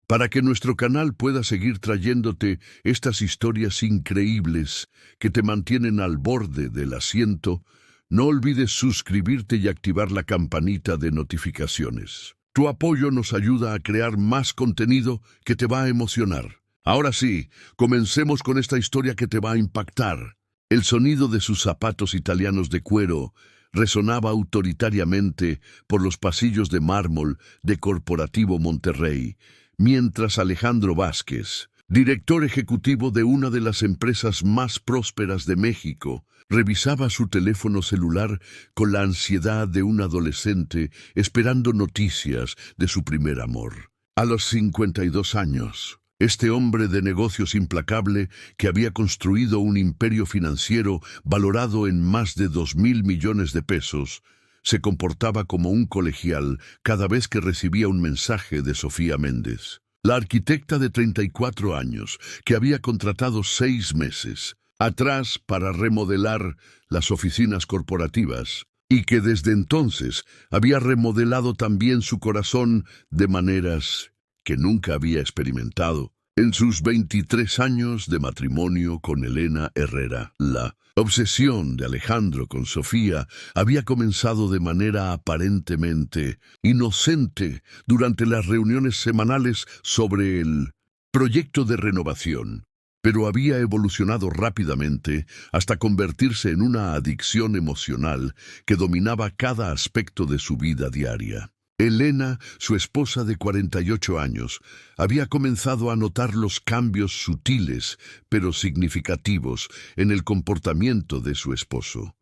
Para que nuestro canal pueda seguir trayéndote estas historias increíbles que te mantienen al borde del asiento, no olvides suscribirte y activar la campanita de notificaciones. Tu apoyo nos ayuda a crear más contenido que te va a emocionar. Ahora sí, comencemos con esta historia que te va a impactar. El sonido de sus zapatos italianos de cuero resonaba autoritariamente por los pasillos de mármol de Corporativo Monterrey, mientras Alejandro Vázquez, director ejecutivo de una de las empresas más prósperas de México, revisaba su teléfono celular con la ansiedad de un adolescente esperando noticias de su primer amor. A los 52 años, este hombre de negocios implacable que había construido un imperio financiero valorado en más de 2.000 millones de pesos, se comportaba como un colegial cada vez que recibía un mensaje de Sofía Méndez, la arquitecta de 34 años que había contratado 6 meses atrás para remodelar las oficinas corporativas y que desde entonces había remodelado también su corazón de maneras que nunca había experimentado. En sus 23 años de matrimonio con Elena Herrera, la obsesión de Alejandro con Sofía había comenzado de manera aparentemente inocente durante las reuniones semanales sobre el proyecto de renovación, pero había evolucionado rápidamente hasta convertirse en una adicción emocional que dominaba cada aspecto de su vida diaria. Elena, su esposa de 48 años, había comenzado a notar los cambios sutiles pero significativos en el comportamiento de su esposo.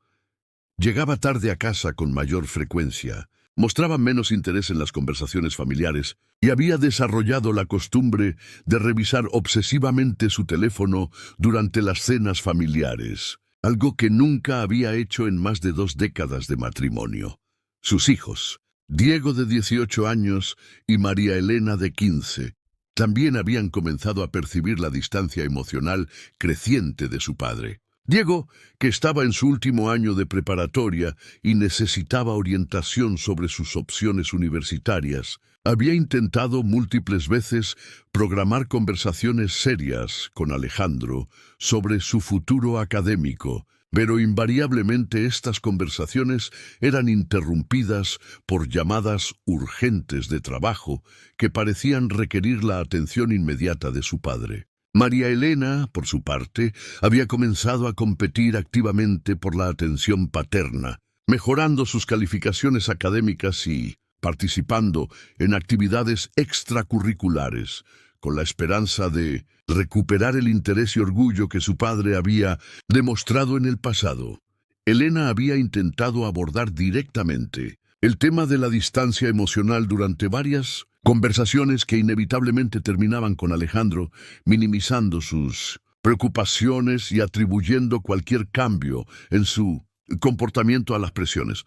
Llegaba tarde a casa con mayor frecuencia, mostraba menos interés en las conversaciones familiares y había desarrollado la costumbre de revisar obsesivamente su teléfono durante las cenas familiares, algo que nunca había hecho en más de 2 décadas de matrimonio. Sus hijos, Diego de 18 años y María Elena de 15, también habían comenzado a percibir la distancia emocional creciente de su padre. Diego, que estaba en su último año de preparatoria y necesitaba orientación sobre sus opciones universitarias, había intentado múltiples veces programar conversaciones serias con Alejandro sobre su futuro académico, pero invariablemente estas conversaciones eran interrumpidas por llamadas urgentes de trabajo que parecían requerir la atención inmediata de su padre. María Elena, por su parte, había comenzado a competir activamente por la atención paterna, mejorando sus calificaciones académicas y participando en actividades extracurriculares, con la esperanza de recuperar el interés y orgullo que su padre había demostrado en el pasado. Elena había intentado abordar directamente el tema de la distancia emocional durante varias conversaciones que inevitablemente terminaban con Alejandro minimizando sus preocupaciones y atribuyendo cualquier cambio en su comportamiento a las presiones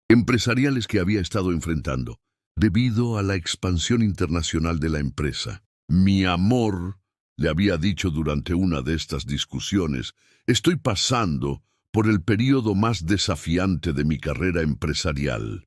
empresariales que había estado enfrentando, debido a la expansión internacional de la empresa. Mi amor, le había dicho durante una de estas discusiones, estoy pasando por el período más desafiante de mi carrera empresarial.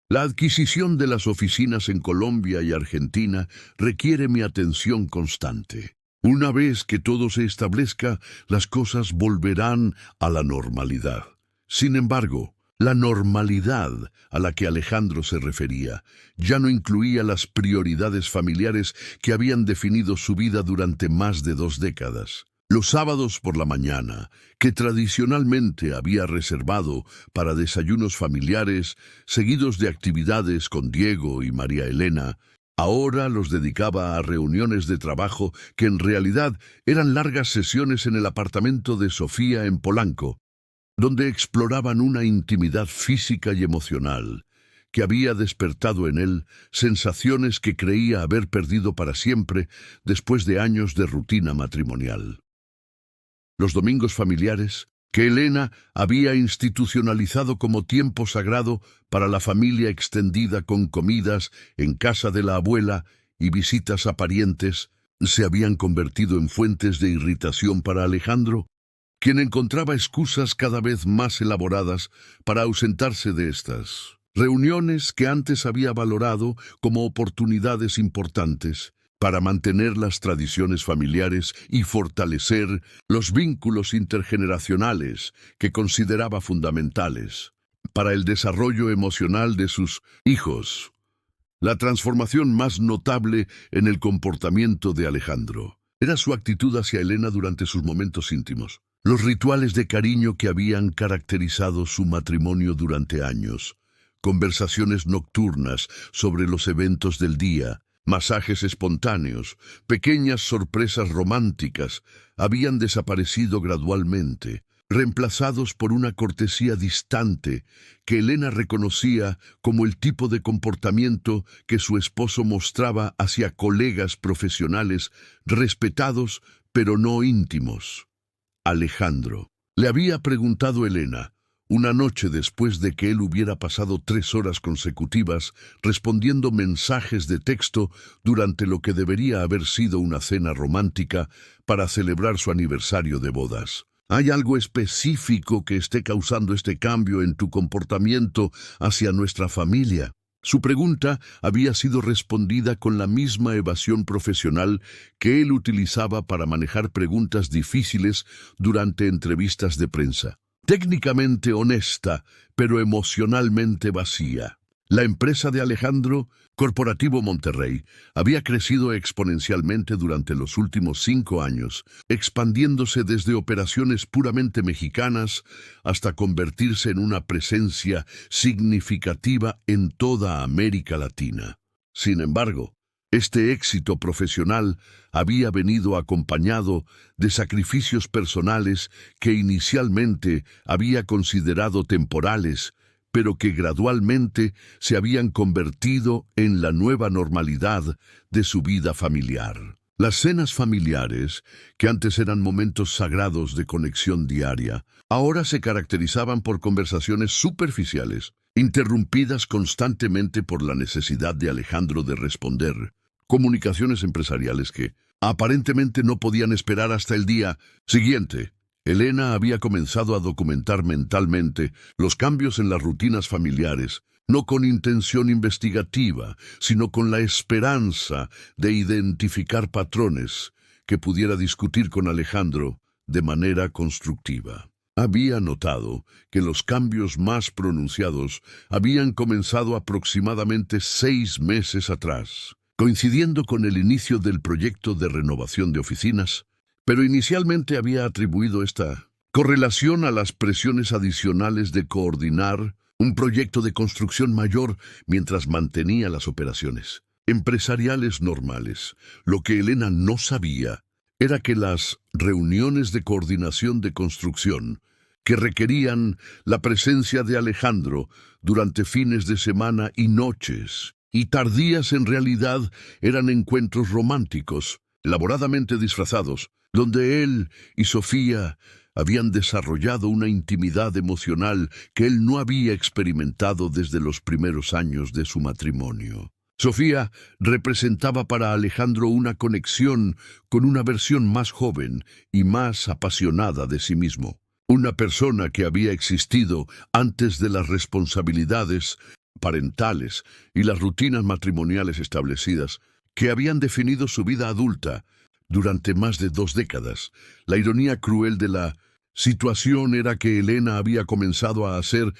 La adquisición de las oficinas en Colombia y Argentina requiere mi atención constante. Una vez que todo se establezca, las cosas volverán a la normalidad. Sin embargo, la normalidad a la que Alejandro se refería ya no incluía las prioridades familiares que habían definido su vida durante más de 2 décadas. Los sábados por la mañana, que tradicionalmente había reservado para desayunos familiares, seguidos de actividades con Diego y María Elena, ahora los dedicaba a reuniones de trabajo que en realidad eran largas sesiones en el apartamento de Sofía en Polanco, donde exploraban una intimidad física y emocional que había despertado en él sensaciones que creía haber perdido para siempre después de años de rutina matrimonial. Los domingos familiares, que Elena había institucionalizado como tiempo sagrado para la familia extendida con comidas en casa de la abuela y visitas a parientes, se habían convertido en fuentes de irritación para Alejandro, quien encontraba excusas cada vez más elaboradas para ausentarse de estas reuniones que antes había valorado como oportunidades importantes para mantener las tradiciones familiares y fortalecer los vínculos intergeneracionales que consideraba fundamentales para el desarrollo emocional de sus hijos. La transformación más notable en el comportamiento de Alejandro era su actitud hacia Elena durante sus momentos íntimos. Los rituales de cariño que habían caracterizado su matrimonio durante años, conversaciones nocturnas sobre los eventos del día, masajes espontáneos, pequeñas sorpresas románticas, habían desaparecido gradualmente, reemplazados por una cortesía distante que Elena reconocía como el tipo de comportamiento que su esposo mostraba hacia colegas profesionales respetados pero no íntimos. Alejandro, le había preguntado Elena, una noche después de que él hubiera pasado 3 horas consecutivas respondiendo mensajes de texto durante lo que debería haber sido una cena romántica para celebrar su aniversario de bodas. ¿Hay algo específico que esté causando este cambio en tu comportamiento hacia nuestra familia? Su pregunta había sido respondida con la misma evasión profesional que él utilizaba para manejar preguntas difíciles durante entrevistas de prensa. Técnicamente honesta, pero emocionalmente vacía. La empresa de Alejandro, Corporativo Monterrey, había crecido exponencialmente durante los últimos 5 años, expandiéndose desde operaciones puramente mexicanas hasta convertirse en una presencia significativa en toda América Latina. Sin embargo, este éxito profesional había venido acompañado de sacrificios personales que inicialmente había considerado temporales, pero que gradualmente se habían convertido en la nueva normalidad de su vida familiar. Las cenas familiares, que antes eran momentos sagrados de conexión diaria, ahora se caracterizaban por conversaciones superficiales, interrumpidas constantemente por la necesidad de Alejandro de responder. Comunicaciones empresariales que aparentemente no podían esperar hasta el día siguiente. Elena había comenzado a documentar mentalmente los cambios en las rutinas familiares, no con intención investigativa, sino con la esperanza de identificar patrones que pudiera discutir con Alejandro de manera constructiva. Había notado que los cambios más pronunciados habían comenzado aproximadamente 6 meses atrás, coincidiendo con el inicio del proyecto de renovación de oficinas, pero inicialmente había atribuido esta correlación a las presiones adicionales de coordinar un proyecto de construcción mayor mientras mantenía las operaciones empresariales normales. Lo que Elena no sabía era que las reuniones de coordinación de construcción, que requerían la presencia de Alejandro durante fines de semana y noches, y tardías en realidad eran encuentros románticos, elaboradamente disfrazados, donde él y Sofía habían desarrollado una intimidad emocional que él no había experimentado desde los primeros años de su matrimonio. Sofía representaba para Alejandro una conexión con una versión más joven y más apasionada de sí mismo. Una persona que había existido antes de las responsabilidades parentales y las rutinas matrimoniales establecidas que habían definido su vida adulta durante más de 2 décadas. La ironía cruel de la situación era que Elena había comenzado a hacer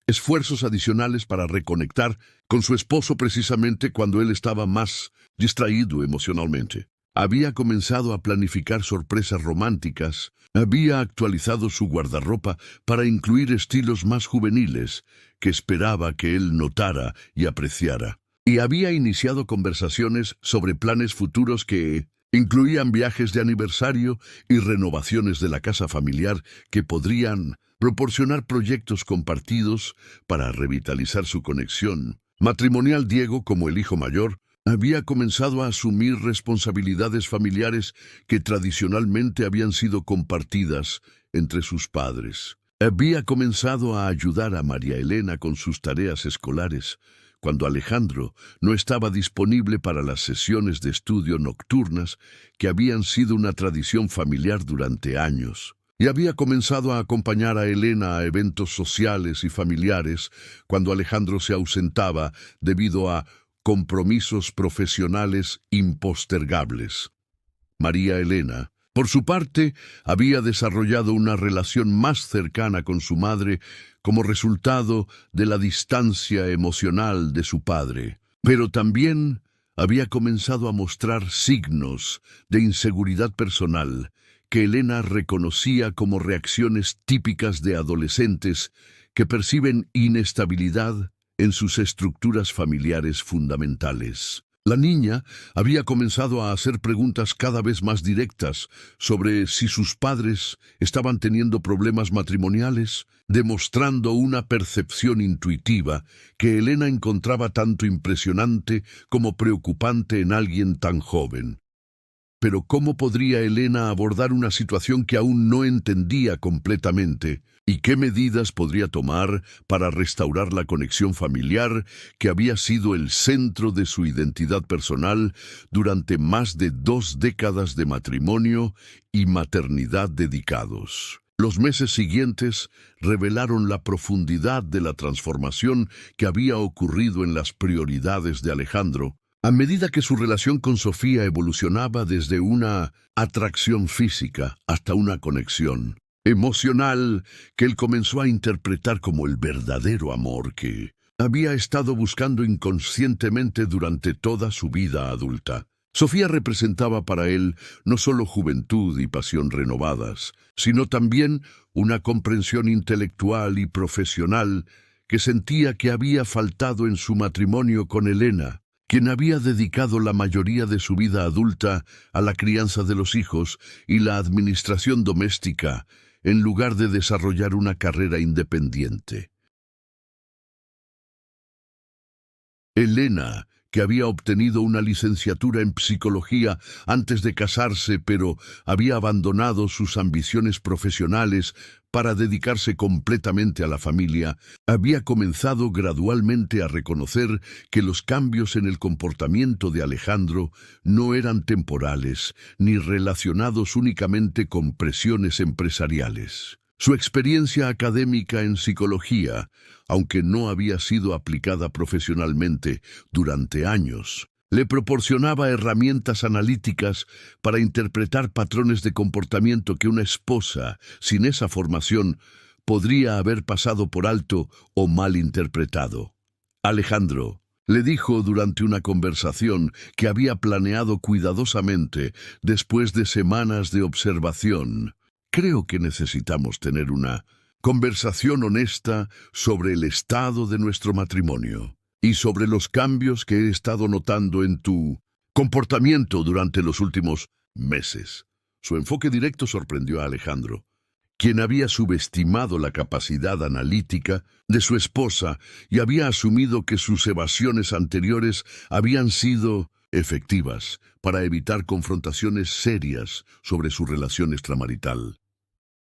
esfuerzos adicionales para reconectar con su esposo precisamente cuando él estaba más distraído emocionalmente. Había comenzado a planificar sorpresas románticas, había actualizado su guardarropa para incluir estilos más juveniles que esperaba que él notara y apreciara, y había iniciado conversaciones sobre planes futuros que incluían viajes de aniversario y renovaciones de la casa familiar que podrían proporcionar proyectos compartidos para revitalizar su conexión matrimonial. Diego, como el hijo mayor, había comenzado a asumir responsabilidades familiares que tradicionalmente habían sido compartidas entre sus padres. Había comenzado a ayudar a María Elena con sus tareas escolares, cuando Alejandro no estaba disponible para las sesiones de estudio nocturnas que habían sido una tradición familiar durante años. Y había comenzado a acompañar a Elena a eventos sociales y familiares cuando Alejandro se ausentaba debido a compromisos profesionales impostergables. María Elena, por su parte, había desarrollado una relación más cercana con su madre como resultado de la distancia emocional de su padre, pero también había comenzado a mostrar signos de inseguridad personal que Elena reconocía como reacciones típicas de adolescentes que perciben inestabilidad en sus estructuras familiares fundamentales. La niña había comenzado a hacer preguntas cada vez más directas sobre si sus padres estaban teniendo problemas matrimoniales, demostrando una percepción intuitiva que Elena encontraba tanto impresionante como preocupante en alguien tan joven. Pero ¿cómo podría Elena abordar una situación que aún no entendía completamente? ¿Y qué medidas podría tomar para restaurar la conexión familiar que había sido el centro de su identidad personal durante más de 2 décadas de matrimonio y maternidad dedicados? Los meses siguientes revelaron la profundidad de la transformación que había ocurrido en las prioridades de Alejandro, a medida que su relación con Sofía evolucionaba desde una atracción física hasta una conexión emocional que él comenzó a interpretar como el verdadero amor que había estado buscando inconscientemente durante toda su vida adulta. Sofía representaba para él no solo juventud y pasión renovadas, sino también una comprensión intelectual y profesional que sentía que había faltado en su matrimonio con Elena, quien había dedicado la mayoría de su vida adulta a la crianza de los hijos y la administración doméstica, en lugar de desarrollar una carrera independiente. Elena, que había obtenido una licenciatura en psicología antes de casarse, pero había abandonado sus ambiciones profesionales para dedicarse completamente a la familia, había comenzado gradualmente a reconocer que los cambios en el comportamiento de Alejandro no eran temporales ni relacionados únicamente con presiones empresariales. Su experiencia académica en psicología, aunque no había sido aplicada profesionalmente durante años, le proporcionaba herramientas analíticas para interpretar patrones de comportamiento que una esposa, sin esa formación, podría haber pasado por alto o malinterpretado. Alejandro le dijo durante una conversación que había planeado cuidadosamente después de semanas de observación: creo que necesitamos tener una conversación honesta sobre el estado de nuestro matrimonio y sobre los cambios que he estado notando en tu comportamiento durante los últimos meses. Su enfoque directo sorprendió a Alejandro, quien había subestimado la capacidad analítica de su esposa y había asumido que sus evasiones anteriores habían sido efectivas para evitar confrontaciones serias sobre su relación extramarital.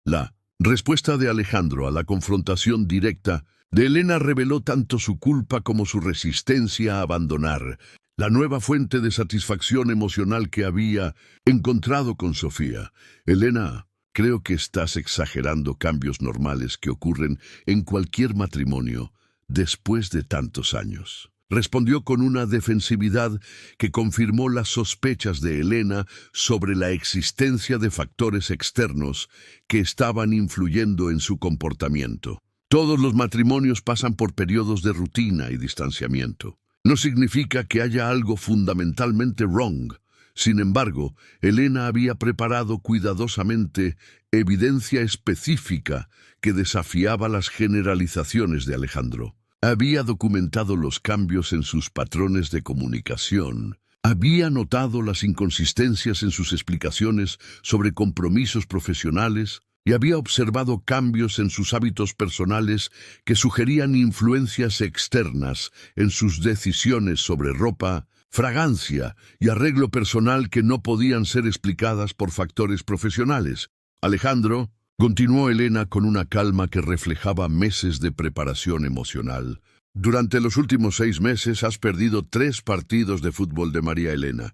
La respuesta de Alejandro a la confrontación directa de Elena reveló tanto su culpa como su resistencia a abandonar la nueva fuente de satisfacción emocional que había encontrado con Sofía. Elena, creo que estás exagerando cambios normales que ocurren en cualquier matrimonio después de tantos años. Respondió con una defensividad que confirmó las sospechas de Elena sobre la existencia de factores externos que estaban influyendo en su comportamiento. Todos los matrimonios pasan por periodos de rutina y distanciamiento. No significa que haya algo fundamentalmente wrong. Sin embargo, Elena había preparado cuidadosamente evidencia específica que desafiaba las generalizaciones de Alejandro. Había documentado los cambios en sus patrones de comunicación. Había notado las inconsistencias en sus explicaciones sobre compromisos profesionales y había observado cambios en sus hábitos personales que sugerían influencias externas en sus decisiones sobre ropa, fragancia y arreglo personal que no podían ser explicadas por factores profesionales. Alejandro, continuó Elena con una calma que reflejaba meses de preparación emocional, durante los últimos 6 meses has perdido 3 partidos de fútbol de María Elena.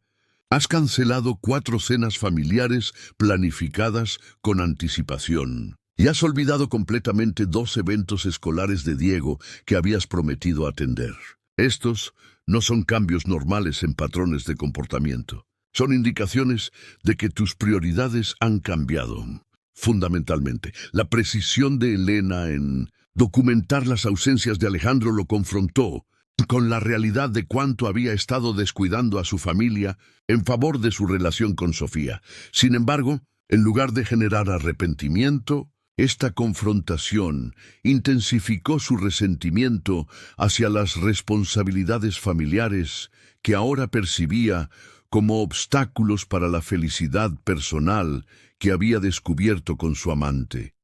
Has cancelado 4 cenas familiares planificadas con anticipación. Y has olvidado completamente 2 eventos escolares de Diego que habías prometido atender. Estos no son cambios normales en patrones de comportamiento. Son indicaciones de que tus prioridades han cambiado. Fundamentalmente, la precisión de Elena en documentar las ausencias de Alejandro lo confrontó con la realidad de cuánto había estado descuidando a su familia en favor de su relación con Sofía. Sin embargo, en lugar de generar arrepentimiento, esta confrontación intensificó su resentimiento hacia las responsabilidades familiares que ahora percibía como obstáculos para la felicidad personal que había descubierto con su amante.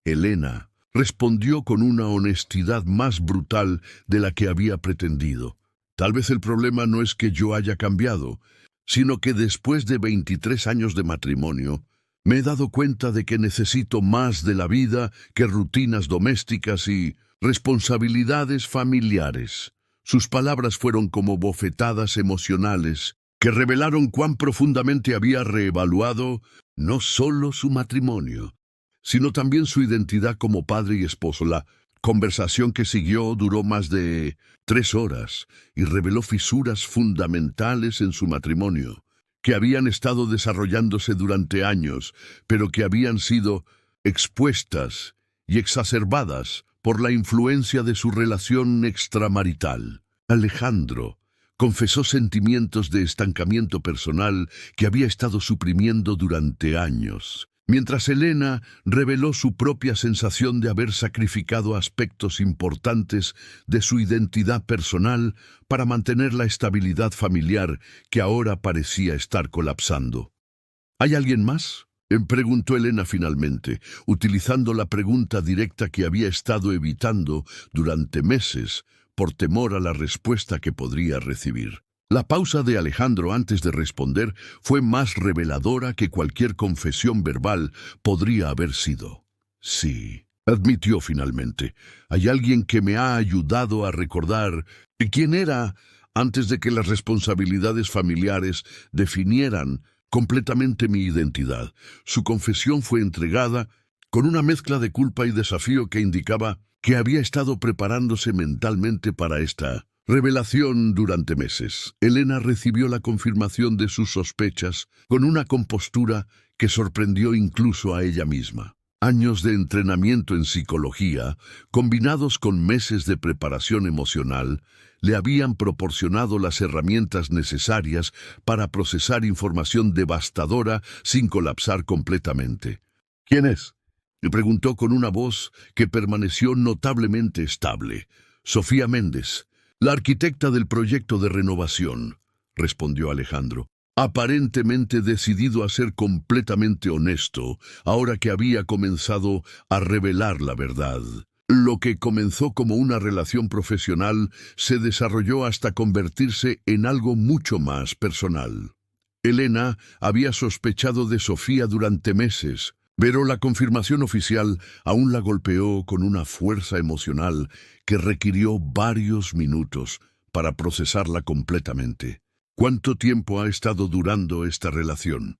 Elena respondió con una honestidad más brutal de la que había pretendido. Tal vez el problema no es que yo haya cambiado, sino que después de 23 años de matrimonio, me he dado cuenta de que necesito más de la vida que rutinas domésticas y responsabilidades familiares. Sus palabras fueron como bofetadas emocionales que revelaron cuán profundamente había reevaluado no solo su matrimonio, sino también su identidad como padre y esposo. La conversación que siguió duró más de 3 horas y reveló fisuras fundamentales en su matrimonio, que habían estado desarrollándose durante años, pero que habían sido expuestas y exacerbadas por la influencia de su relación extramarital. Alejandro confesó sentimientos de estancamiento personal que había estado suprimiendo durante años, mientras Elena reveló su propia sensación de haber sacrificado aspectos importantes de su identidad personal para mantener la estabilidad familiar que ahora parecía estar colapsando. ¿Hay alguien más?, preguntó Elena finalmente, utilizando la pregunta directa que había estado evitando durante meses por temor a la respuesta que podría recibir. La pausa de Alejandro antes de responder fue más reveladora que cualquier confesión verbal podría haber sido. Sí, admitió finalmente. Hay alguien que me ha ayudado a recordar quién era antes de que las responsabilidades familiares definieran completamente mi identidad. Su confesión fue entregada con una mezcla de culpa y desafío que indicaba que había estado preparándose mentalmente para esta revelación durante meses. Elena recibió la confirmación de sus sospechas con una compostura que sorprendió incluso a ella misma. Años de entrenamiento en psicología, combinados con meses de preparación emocional, le habían proporcionado las herramientas necesarias para procesar información devastadora sin colapsar completamente. ¿Quién es?, le preguntó con una voz que permaneció notablemente estable. Sofía Méndez, la arquitecta del proyecto de renovación, respondió Alejandro, aparentemente decidido a ser completamente honesto, ahora que había comenzado a revelar la verdad. Lo que comenzó como una relación profesional se desarrolló hasta convertirse en algo mucho más personal. Elena había sospechado de Sofía durante meses, pero la confirmación oficial aún la golpeó con una fuerza emocional que requirió varios minutos para procesarla completamente. ¿Cuánto tiempo ha estado durando esta relación?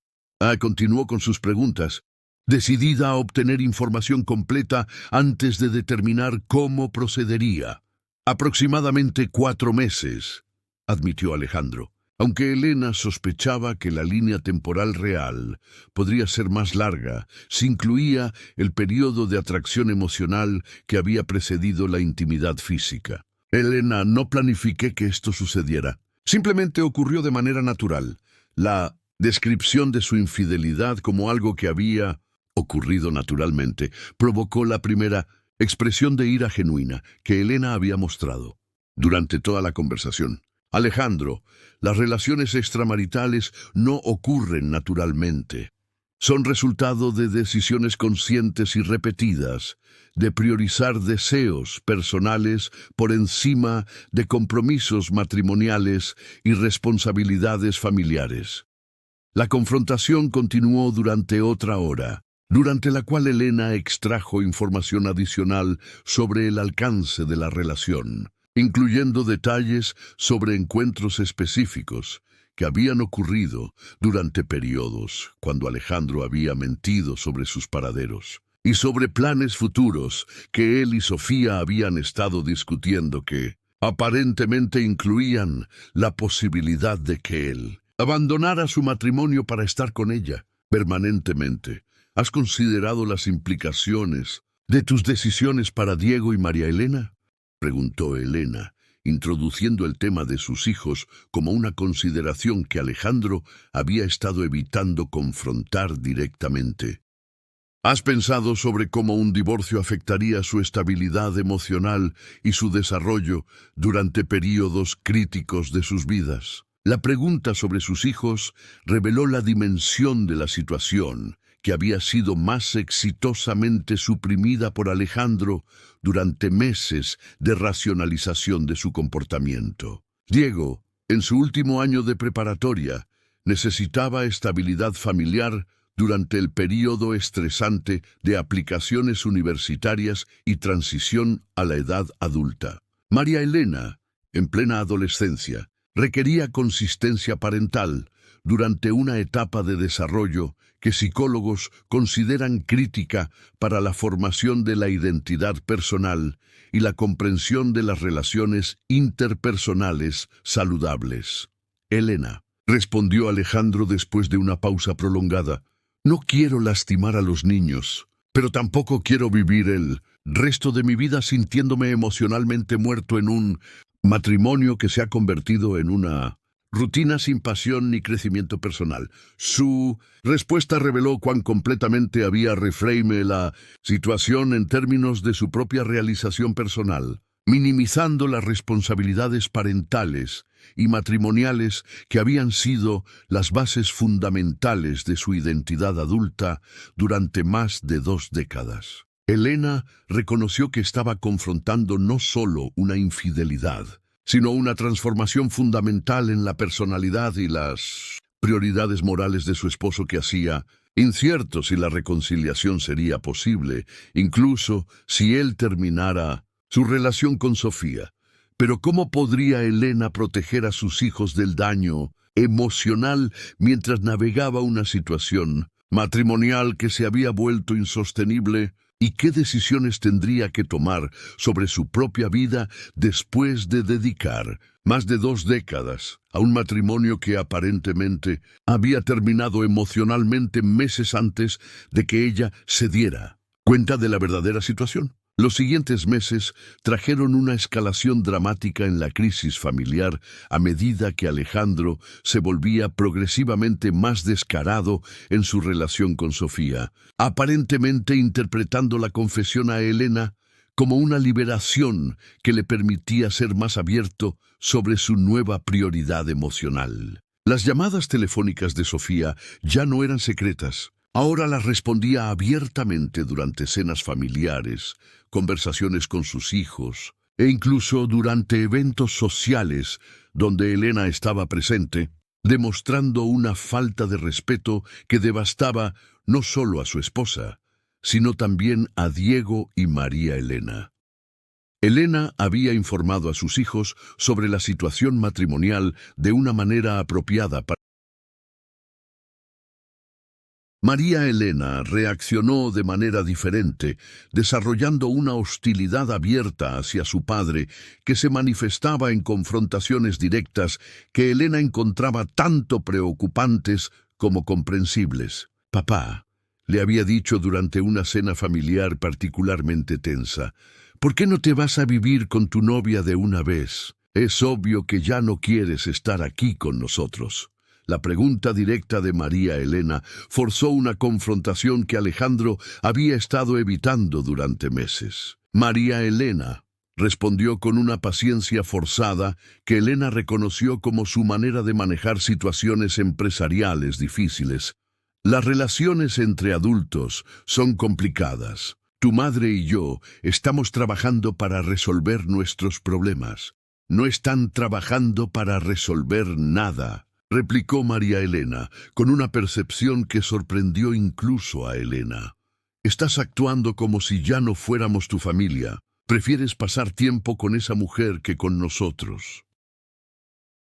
Continuó con sus preguntas, decidida a obtener información completa antes de determinar cómo procedería. Aproximadamente 4 meses, admitió Alejandro. Aunque Elena sospechaba que la línea temporal real podría ser más larga, si incluía el periodo de atracción emocional que había precedido la intimidad física. Elena, no planifiqué que esto sucediera. Simplemente ocurrió de manera natural. La descripción de su infidelidad como algo que había ocurrido naturalmente provocó la primera expresión de ira genuina que Elena había mostrado durante toda la conversación. Alejandro, las relaciones extramaritales no ocurren naturalmente. Son resultado de decisiones conscientes y repetidas, de priorizar deseos personales por encima de compromisos matrimoniales y responsabilidades familiares. La confrontación continuó durante otra hora, durante la cual Elena extrajo información adicional sobre el alcance de la relación, incluyendo detalles sobre encuentros específicos que habían ocurrido durante periodos cuando Alejandro había mentido sobre sus paraderos, y sobre planes futuros que él y Sofía habían estado discutiendo que Aparentemente incluían la posibilidad de que él abandonara su matrimonio para estar con ella permanentemente. ¿Has considerado las implicaciones de tus decisiones para Diego y María Elena?, preguntó Elena, introduciendo el tema de sus hijos como una consideración que Alejandro había estado evitando confrontar directamente. ¿Has pensado sobre cómo un divorcio afectaría su estabilidad emocional y su desarrollo durante períodos críticos de sus vidas? La pregunta sobre sus hijos reveló la dimensión de la situación, que había sido más exitosamente suprimida por Alejandro durante meses de racionalización de su comportamiento. Diego, en su último año de preparatoria, necesitaba estabilidad familiar durante el período estresante de aplicaciones universitarias y transición a la edad adulta. María Elena, en plena adolescencia, requería consistencia parental durante una etapa de desarrollo que psicólogos consideran crítica para la formación de la identidad personal y la comprensión de las relaciones interpersonales saludables. Elena, respondió Alejandro después de una pausa prolongada, no quiero lastimar a los niños, pero tampoco quiero vivir el resto de mi vida sintiéndome emocionalmente muerto en un matrimonio que se ha convertido en una rutina sin pasión ni crecimiento personal. Su respuesta reveló cuán completamente había reframe la situación en términos de su propia realización personal, minimizando las responsabilidades parentales y matrimoniales que habían sido las bases fundamentales de su identidad adulta durante más de 2 décadas. Elena reconoció que estaba confrontando no solo una infidelidad, sino una transformación fundamental en la personalidad y las prioridades morales de su esposo que hacía incierto si la reconciliación sería posible, incluso si él terminara su relación con Sofía. Pero ¿cómo podría Elena proteger a sus hijos del daño emocional mientras navegaba una situación matrimonial que se había vuelto insostenible? ¿Y qué decisiones tendría que tomar sobre su propia vida después de dedicar más de 2 décadas a un matrimonio que aparentemente había terminado emocionalmente meses antes de que ella se diera cuenta de la verdadera situación? Los siguientes meses trajeron una escalación dramática en la crisis familiar a medida que Alejandro se volvía progresivamente más descarado en su relación con Sofía, aparentemente interpretando la confesión a Elena como una liberación que le permitía ser más abierto sobre su nueva prioridad emocional. Las llamadas telefónicas de Sofía ya no eran secretas. Ahora las respondía abiertamente durante cenas familiares, conversaciones con sus hijos e incluso durante eventos sociales donde Elena estaba presente, demostrando una falta de respeto que devastaba no solo a su esposa, sino también a Diego y María Elena. Elena había informado a sus hijos sobre la situación matrimonial de una manera apropiada para María Elena reaccionó de manera diferente, desarrollando una hostilidad abierta hacia su padre que se manifestaba en confrontaciones directas que Elena encontraba tanto preocupantes como comprensibles. Papá, le había dicho durante una cena familiar particularmente tensa, ¿por qué no te vas a vivir con tu novia de una vez? Es obvio que ya no quieres estar aquí con nosotros. La pregunta directa de María Elena forzó una confrontación que Alejandro había estado evitando durante meses. María Elena respondió con una paciencia forzada que Elena reconoció como su manera de manejar situaciones empresariales difíciles. Las relaciones entre adultos son complicadas. Tu madre y yo estamos trabajando para resolver nuestros problemas. No están trabajando para resolver nada, replicó María Elena, con una percepción que sorprendió incluso a Elena. Estás actuando como si ya no fuéramos tu familia. Prefieres pasar tiempo con esa mujer que con nosotros.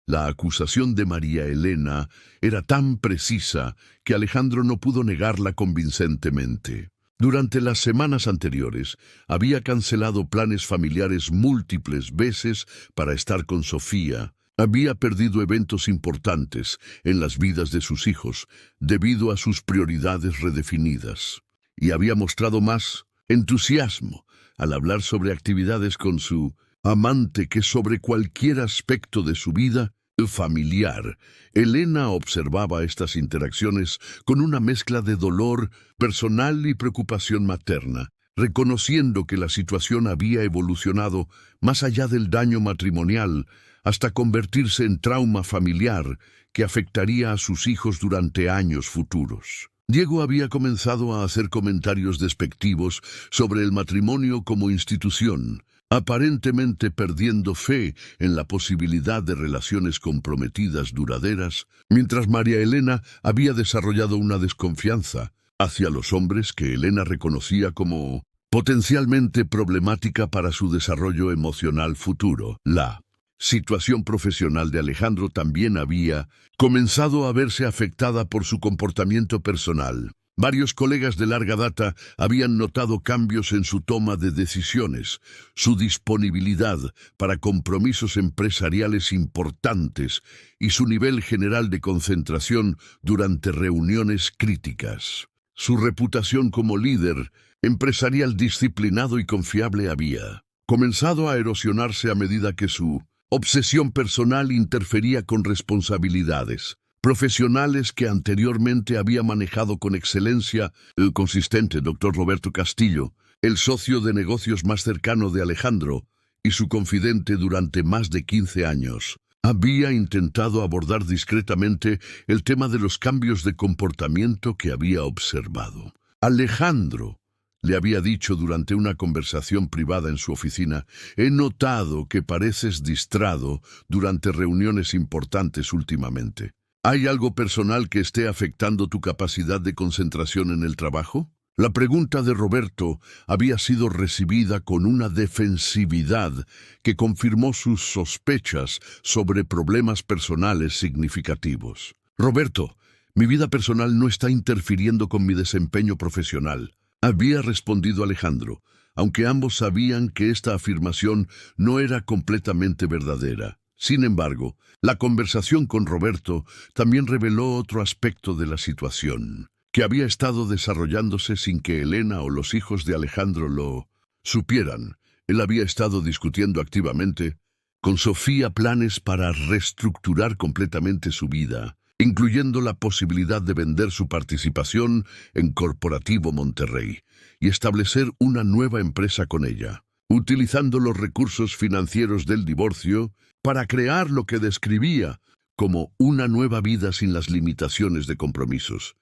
La acusación de María Elena era tan precisa que Alejandro no pudo negarla convincentemente. Durante las semanas anteriores, había cancelado planes familiares múltiples veces para estar con Sofía. Había perdido eventos importantes en las vidas de sus hijos debido a sus prioridades redefinidas. Y había mostrado más entusiasmo al hablar sobre actividades con su amante que sobre cualquier aspecto de su vida familiar. Elena observaba estas interacciones con una mezcla de dolor personal y preocupación materna, reconociendo que la situación había evolucionado más allá del daño matrimonial hasta convertirse en trauma familiar que afectaría a sus hijos durante años futuros. Diego había comenzado a hacer comentarios despectivos sobre el matrimonio como institución, aparentemente perdiendo fe en la posibilidad de relaciones comprometidas duraderas, mientras María Elena había desarrollado una desconfianza hacia los hombres que Elena reconocía como potencialmente problemática para su desarrollo emocional futuro. La situación profesional de Alejandro también había comenzado a verse afectada por su comportamiento personal. Varios colegas de larga data habían notado cambios en su toma de decisiones, su disponibilidad para compromisos empresariales importantes y su nivel general de concentración durante reuniones críticas. Su reputación como líder empresarial disciplinado y confiable había comenzado a erosionarse a medida que su obsesión personal interfería con responsabilidades profesionales que anteriormente había manejado con excelencia el consistente Dr. Roberto Castillo, el socio de negocios más cercano de Alejandro y su confidente durante más de 15 años. Había intentado abordar discretamente el tema de los cambios de comportamiento que había observado. Alejandro le había dicho durante una conversación privada en su oficina: «He notado que pareces distraído durante reuniones importantes últimamente. ¿Hay algo personal que esté afectando tu capacidad de concentración en el trabajo?». La pregunta de Roberto había sido recibida con una defensividad que confirmó sus sospechas sobre problemas personales significativos. «Roberto, mi vida personal no está interfiriendo con mi desempeño profesional», había respondido Alejandro, aunque ambos sabían que esta afirmación no era completamente verdadera. Sin embargo, la conversación con Roberto también reveló otro aspecto de la situación, que había estado desarrollándose sin que Elena o los hijos de Alejandro lo supieran. Él había estado discutiendo activamente con Sofía planes para reestructurar completamente su vida, incluyendo la posibilidad de vender su participación en Corporativo Monterrey y establecer una nueva empresa con ella, utilizando los recursos financieros del divorcio para crear lo que describía como una nueva vida sin las limitaciones de compromisos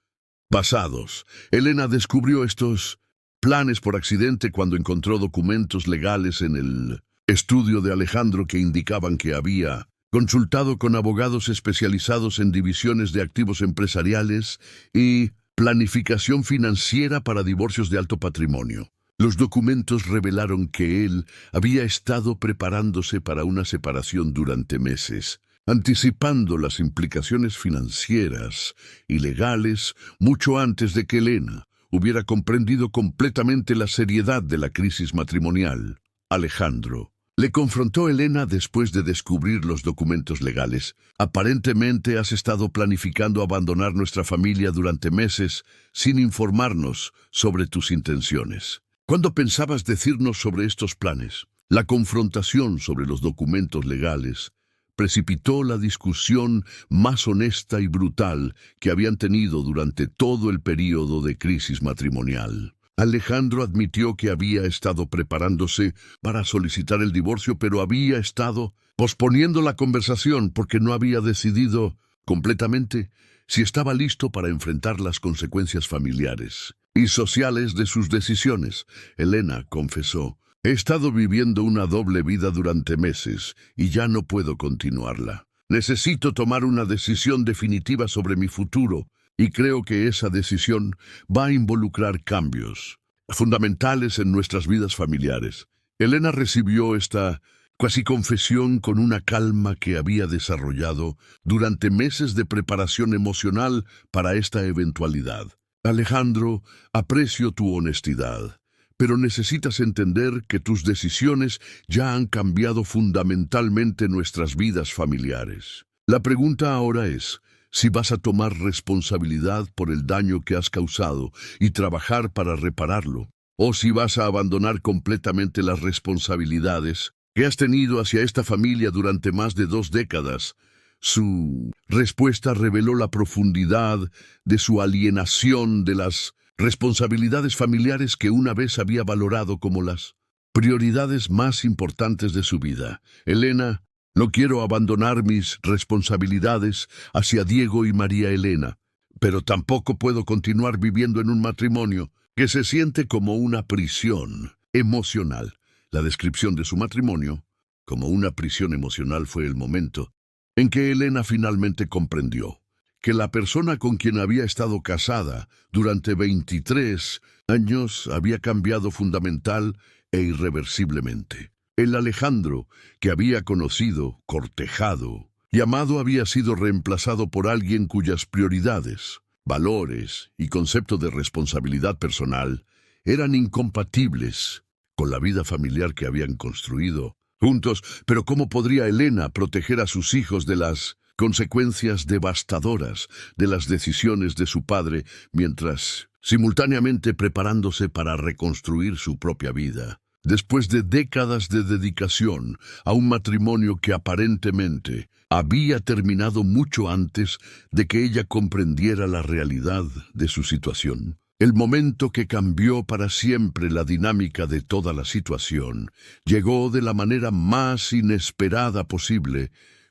pasados. Elena descubrió estos planes por accidente cuando encontró documentos legales en el estudio de Alejandro que indicaban que había consultado con abogados especializados en divisiones de activos empresariales y planificación financiera para divorcios de alto patrimonio. Los documentos revelaron que él había estado preparándose para una separación durante meses, anticipando las implicaciones financieras y legales mucho antes de que Elena hubiera comprendido completamente la seriedad de la crisis matrimonial. Alejandro le confrontó a Elena después de descubrir los documentos legales. «Aparentemente has estado planificando abandonar nuestra familia durante meses sin informarnos sobre tus intenciones. ¿Cuándo pensabas decirnos sobre estos planes?». La confrontación sobre los documentos legales precipitó la discusión más honesta y brutal que habían tenido durante todo el período de crisis matrimonial. Alejandro admitió que había estado preparándose para solicitar el divorcio, pero había estado posponiendo la conversación porque no había decidido completamente si estaba listo para enfrentar las consecuencias familiares y sociales de sus decisiones. Elena confesó: «He estado viviendo una doble vida durante meses y ya no puedo continuarla. Necesito tomar una decisión definitiva sobre mi futuro y creo que esa decisión va a involucrar cambios fundamentales en nuestras vidas familiares». Elena recibió esta casi confesión con una calma que había desarrollado durante meses de preparación emocional para esta eventualidad. Alejandro, aprecio tu honestidad, pero necesitas entender que tus decisiones ya han cambiado fundamentalmente nuestras vidas familiares. La pregunta ahora es, si vas a tomar responsabilidad por el daño que has causado y trabajar para repararlo, o si vas a abandonar completamente las responsabilidades que has tenido hacia esta familia durante más de 2 décadas. Su respuesta reveló la profundidad de su alienación de las responsabilidades familiares que una vez había valorado como las prioridades más importantes de su vida. Elena, no quiero abandonar mis responsabilidades hacia Diego y María Elena, pero tampoco puedo continuar viviendo en un matrimonio que se siente como una prisión emocional. La descripción de su matrimonio como una prisión emocional fue el momento en que Elena finalmente comprendió que la persona con quien había estado casada durante 23 años había cambiado fundamental e irreversiblemente. El Alejandro que había conocido, cortejado y amado había sido reemplazado por alguien cuyas prioridades, valores y concepto de responsabilidad personal eran incompatibles con la vida familiar que habían construido juntos. Pero ¿cómo podría Elena proteger a sus hijos de las consecuencias devastadoras de las decisiones de su padre mientras simultáneamente preparándose para reconstruir su propia vida? Después de décadas de dedicación a un matrimonio que aparentemente había terminado mucho antes de que ella comprendiera la realidad de su situación, el momento que cambió para siempre la dinámica de toda la situación llegó de la manera más inesperada posible,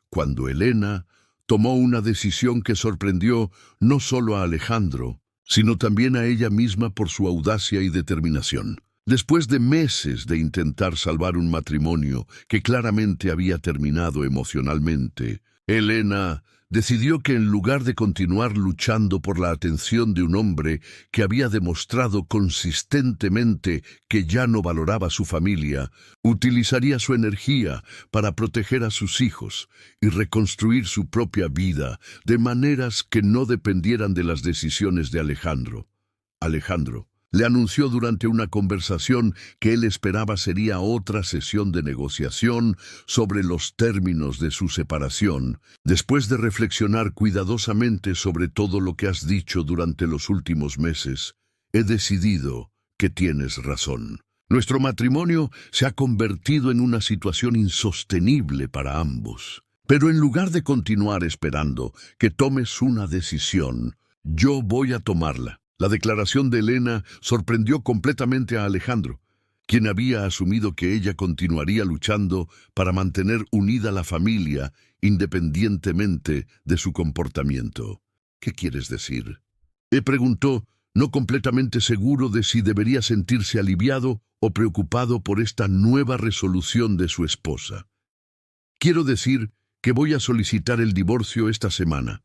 cuando Elena tomó una decisión que sorprendió no solo a Alejandro, sino también a ella misma por su audacia y determinación. Después de meses de intentar salvar un matrimonio que claramente había terminado emocionalmente, Elena decidió que en lugar de continuar luchando por la atención de un hombre que había demostrado consistentemente que ya no valoraba a su familia, utilizaría su energía para proteger a sus hijos y reconstruir su propia vida de maneras que no dependieran de las decisiones de Alejandro. Alejandro le anunció durante una conversación que él esperaba sería otra sesión de negociación sobre los términos de su separación. Después de reflexionar cuidadosamente sobre todo lo que has dicho durante los últimos meses, he decidido que tienes razón. Nuestro matrimonio se ha convertido en una situación insostenible para ambos. Pero en lugar de continuar esperando que tomes una decisión, yo voy a tomarla. La declaración de Elena sorprendió completamente a Alejandro, quien había asumido que ella continuaría luchando para mantener unida la familia independientemente de su comportamiento. ¿Qué quieres decir?, le preguntó, no completamente seguro de si debería sentirse aliviado o preocupado por esta nueva resolución de su esposa. Quiero decir que voy a solicitar el divorcio esta semana,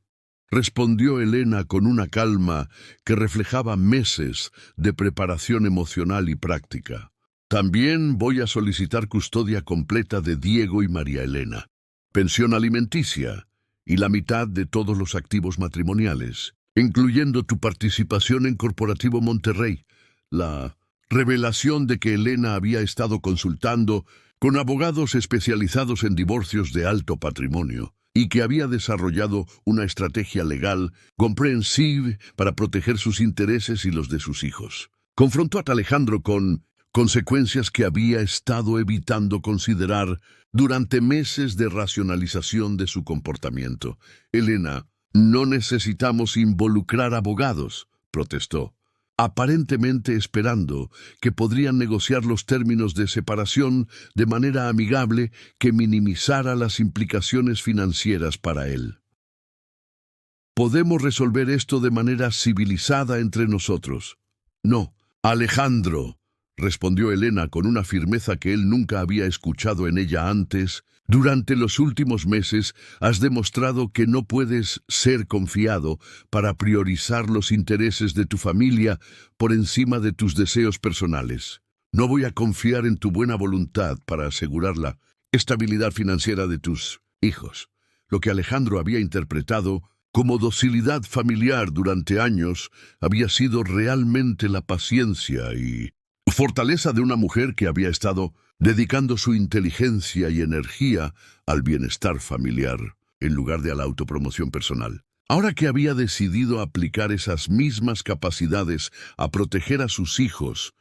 respondió Elena con una calma que reflejaba meses de preparación emocional y práctica. También voy a solicitar custodia completa de Diego y María Elena, pensión alimenticia y la mitad de todos los activos matrimoniales, incluyendo tu participación en Corporativo Monterrey. La revelación de que Elena había estado consultando con abogados especializados en divorcios de alto patrimonio y que había desarrollado una estrategia legal comprensiva para proteger sus intereses y los de sus hijos, confrontó a Alejandro con consecuencias que había estado evitando considerar durante meses de racionalización de su comportamiento. Elena, no necesitamos involucrar abogados, protestó, aparentemente esperando que podrían negociar los términos de separación de manera amigable que minimizara las implicaciones financieras para él. Podemos resolver esto de manera civilizada entre nosotros. No, Alejandro, respondió Elena con una firmeza que él nunca había escuchado en ella antes. Durante los últimos meses has demostrado que no puedes ser confiado para priorizar los intereses de tu familia por encima de tus deseos personales. No voy a confiar en tu buena voluntad para asegurar la estabilidad financiera de tus hijos. Lo que Alejandro había interpretado como docilidad familiar durante años había sido realmente la paciencia y fortaleza de una mujer que había estado dedicando su inteligencia y energía al bienestar familiar en lugar de a la autopromoción personal. Ahora que había decidido aplicar esas mismas capacidades a proteger a sus hijos,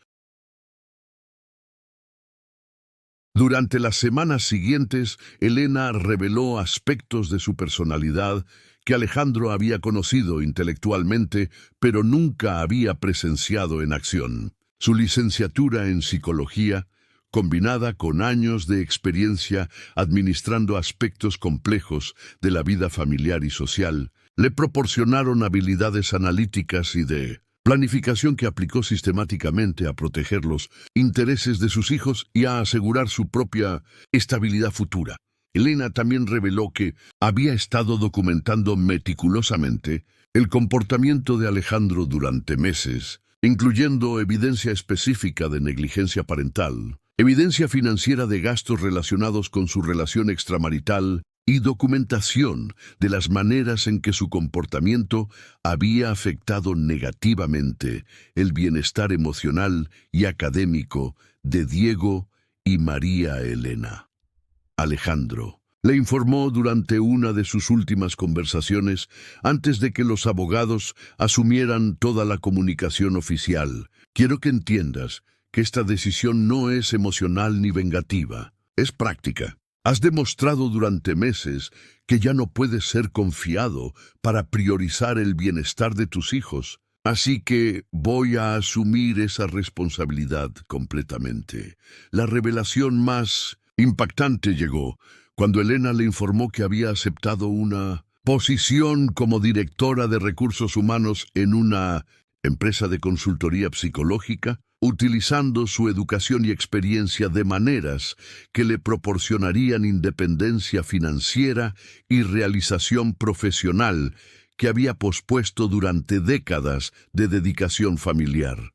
durante las semanas siguientes, Elena reveló aspectos de su personalidad que Alejandro había conocido intelectualmente, pero nunca había presenciado en acción. Su licenciatura en psicología, combinada con años de experiencia administrando aspectos complejos de la vida familiar y social, le proporcionaron habilidades analíticas y de planificación que aplicó sistemáticamente a proteger los intereses de sus hijos y a asegurar su propia estabilidad futura. Elena también reveló que había estado documentando meticulosamente el comportamiento de Alejandro durante meses, incluyendo evidencia específica de negligencia parental, evidencia financiera de gastos relacionados con su relación extramarital y documentación de las maneras en que su comportamiento había afectado negativamente el bienestar emocional y académico de Diego y María Elena. Alejandro le informó durante una de sus últimas conversaciones antes de que los abogados asumieran toda la comunicación oficial. Quiero que entiendas que esta decisión no es emocional ni vengativa, es práctica. Has demostrado durante meses que ya no puedes ser confiado para priorizar el bienestar de tus hijos, así que voy a asumir esa responsabilidad completamente. La revelación más impactante llegó cuando Elena le informó que había aceptado una posición como directora de recursos humanos en una empresa de consultoría psicológica, utilizando su educación y experiencia de maneras que le proporcionarían independencia financiera y realización profesional que había pospuesto durante décadas de dedicación familiar.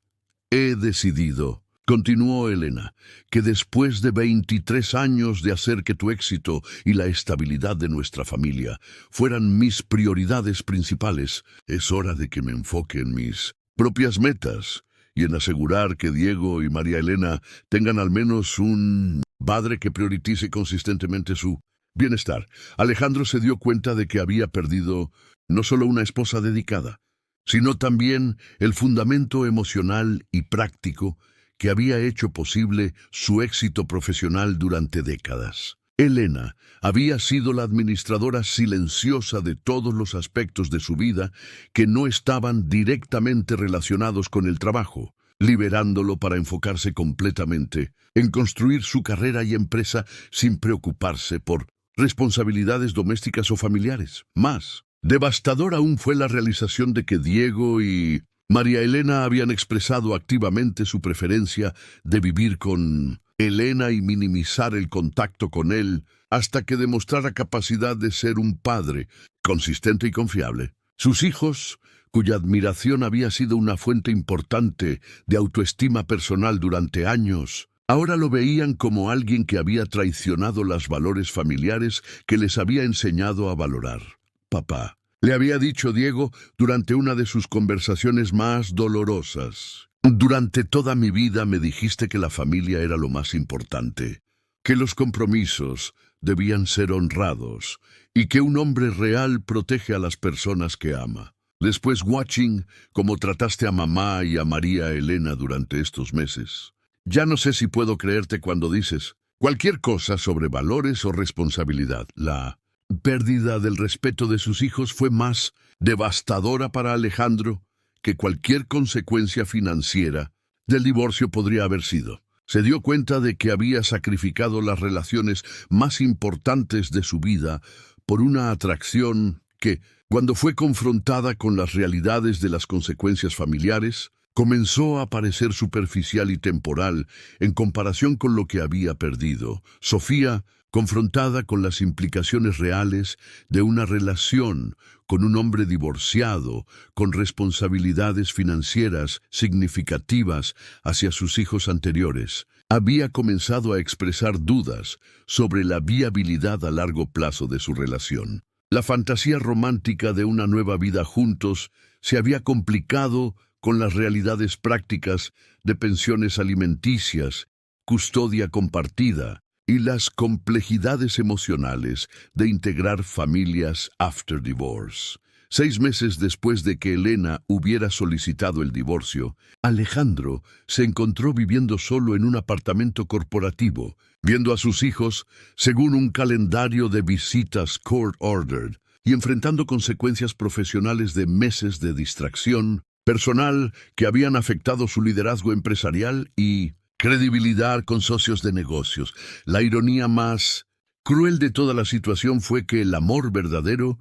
He decidido, continuó Elena, que después de 23 años de hacer que tu éxito y la estabilidad de nuestra familia fueran mis prioridades principales, es hora de que me enfoque en mis propias metas y en asegurar que Diego y María Elena tengan al menos un padre que priorice consistentemente su bienestar. Alejandro se dio cuenta de que había perdido no solo una esposa dedicada, sino también el fundamento emocional y práctico que había hecho posible su éxito profesional durante décadas. Elena había sido la administradora silenciosa de todos los aspectos de su vida que no estaban directamente relacionados con el trabajo, liberándolo para enfocarse completamente en construir su carrera y empresa sin preocuparse por responsabilidades domésticas o familiares. Más devastador aún fue la realización de que Diego y María Elena habían expresado activamente su preferencia de vivir con Elena y minimizar el contacto con él hasta que demostrara capacidad de ser un padre consistente y confiable. Sus hijos, cuya admiración había sido una fuente importante de autoestima personal durante años, ahora lo veían como alguien que había traicionado los valores familiares que les había enseñado a valorar. Papá, le había dicho Diego durante una de sus conversaciones más dolorosas. Durante toda mi vida me dijiste que la familia era lo más importante, que los compromisos debían ser honrados y que un hombre real protege a las personas que ama. Después, watching cómo trataste a mamá y a María Elena durante estos meses. Ya no sé si puedo creerte cuando dices cualquier cosa sobre valores o responsabilidad. La pérdida del respeto de sus hijos fue más devastadora para Alejandro que cualquier consecuencia financiera del divorcio podría haber sido. Se dio cuenta de que había sacrificado las relaciones más importantes de su vida por una atracción que, cuando fue confrontada con las realidades de las consecuencias familiares, comenzó a parecer superficial y temporal en comparación con lo que había perdido. Sofía, confrontada con las implicaciones reales de una relación con un hombre divorciado, con responsabilidades financieras significativas hacia sus hijos anteriores, había comenzado a expresar dudas sobre la viabilidad a largo plazo de su relación. La fantasía romántica de una nueva vida juntos se había complicado con las realidades prácticas de pensiones alimenticias, custodia compartida y las complejidades emocionales de integrar familias after divorce. 6 meses después de que Elena hubiera solicitado el divorcio, Alejandro se encontró viviendo solo en un apartamento corporativo, viendo a sus hijos según un calendario de visitas court-ordered y enfrentando consecuencias profesionales de meses de distracción personal que habían afectado su liderazgo empresarial y credibilidad con socios de negocios. La ironía más cruel de toda la situación fue que el amor verdadero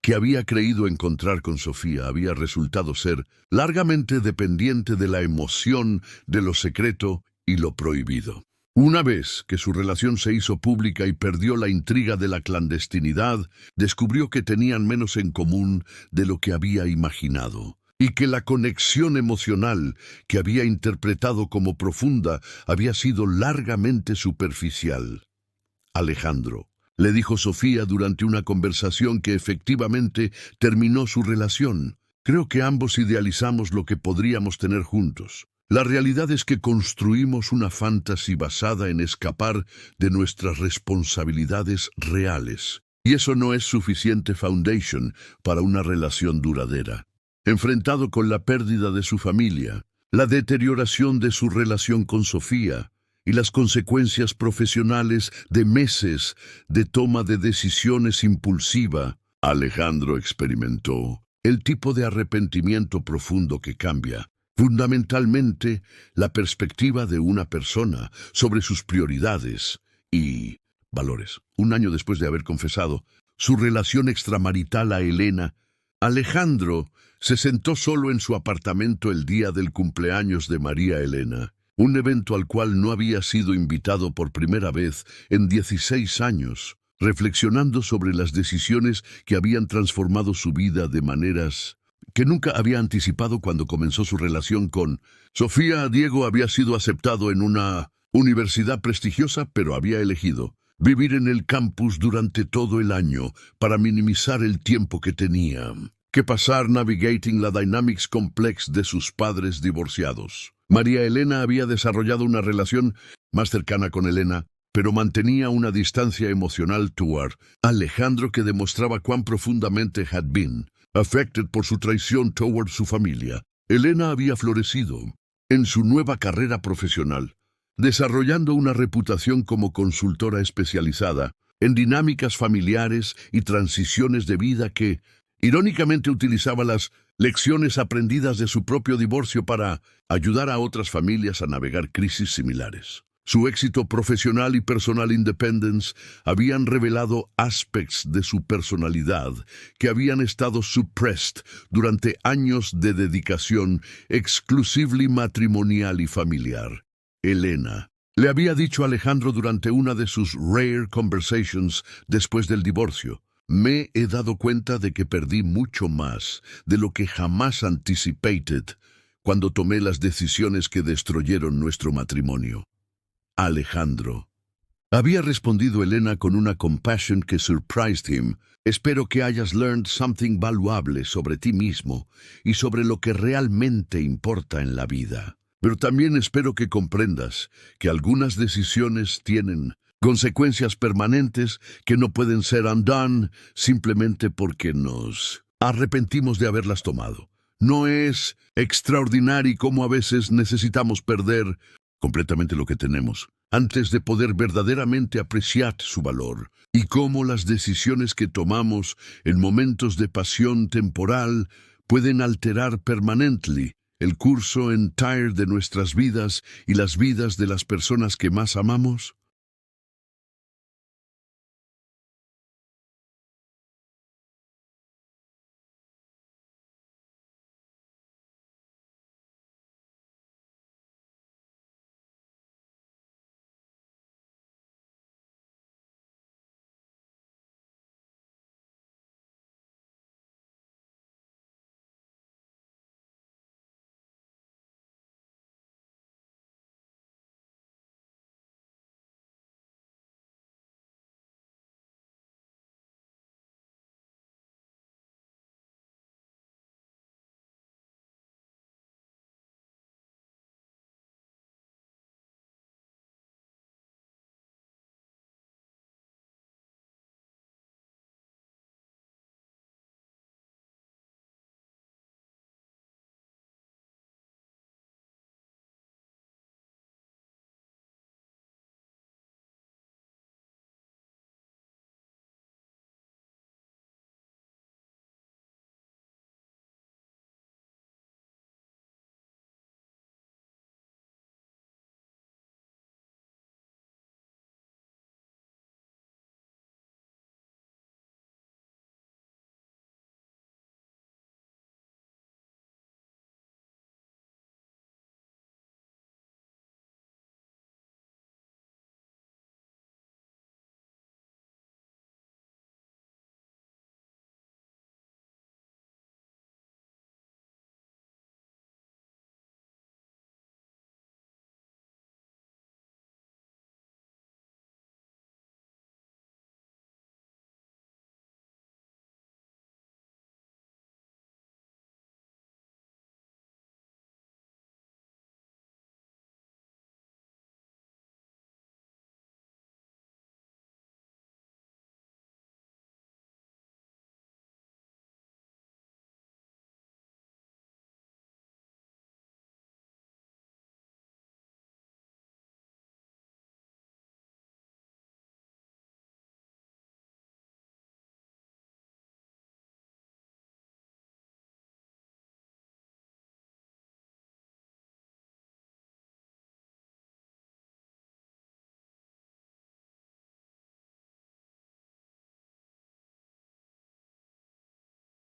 que había creído encontrar con Sofía había resultado ser largamente dependiente de la emoción de lo secreto y lo prohibido. Una vez que su relación se hizo pública y perdió la intriga de la clandestinidad, descubrió que tenían menos en común de lo que había imaginado, y que la conexión emocional que había interpretado como profunda había sido largamente superficial. Alejandro, le dijo Sofía durante una conversación que efectivamente terminó su relación. Creo que ambos idealizamos lo que podríamos tener juntos. La realidad es que construimos una fantasía basada en escapar de nuestras responsabilidades reales. Y eso no es suficiente foundation para una relación duradera. Enfrentado con la pérdida de su familia, la deterioración de su relación con Sofía, y las consecuencias profesionales de meses de toma de decisiones impulsiva, Alejandro experimentó el tipo de arrepentimiento profundo que cambia, fundamentalmente, la perspectiva de una persona sobre sus prioridades y valores. 1 año después de haber confesado su relación extramarital a Elena, Alejandro se sentó solo en su apartamento el día del cumpleaños de María Elena. Un evento al cual no había sido invitado por primera vez en 16 años, reflexionando sobre las decisiones que habían transformado su vida de maneras que nunca había anticipado cuando comenzó su relación con Sofía. Diego había sido aceptado en una universidad prestigiosa, pero había elegido vivir en el campus durante todo el año para minimizar el tiempo que tenía que pasar navigating la dynamics complex de sus padres divorciados. María Elena había desarrollado una relación más cercana con Elena, pero mantenía una distancia emocional toward Alejandro que demostraba cuán profundamente had been affected por su traición toward su familia. Elena había florecido en su nueva carrera profesional, desarrollando una reputación como consultora especializada en dinámicas familiares y transiciones de vida que, irónicamente, utilizaba las lecciones aprendidas de su propio divorcio para ayudar a otras familias a navegar crisis similares. Su éxito profesional y personal independence habían revelado aspectos de su personalidad que habían estado suppressed durante años de dedicación exclusively matrimonial y familiar. Elena le había dicho a Alejandro durante una de sus rare conversations después del divorcio: me he dado cuenta de que perdí mucho más de lo que jamás anticipated cuando tomé las decisiones que destruyeron nuestro matrimonio. Alejandro. Había respondido Elena con una compassion que surprised him. Espero que hayas learned something valuable sobre ti mismo y sobre lo que realmente importa en la vida. Pero también espero que comprendas que algunas decisiones tienen consecuencias permanentes que no pueden ser undone simplemente porque nos arrepentimos de haberlas tomado. No es extraordinario cómo a veces necesitamos perder completamente lo que tenemos antes de poder verdaderamente apreciar su valor, y cómo las decisiones que tomamos en momentos de pasión temporal pueden alterar permanentemente el curso entire de nuestras vidas y las vidas de las personas que más amamos.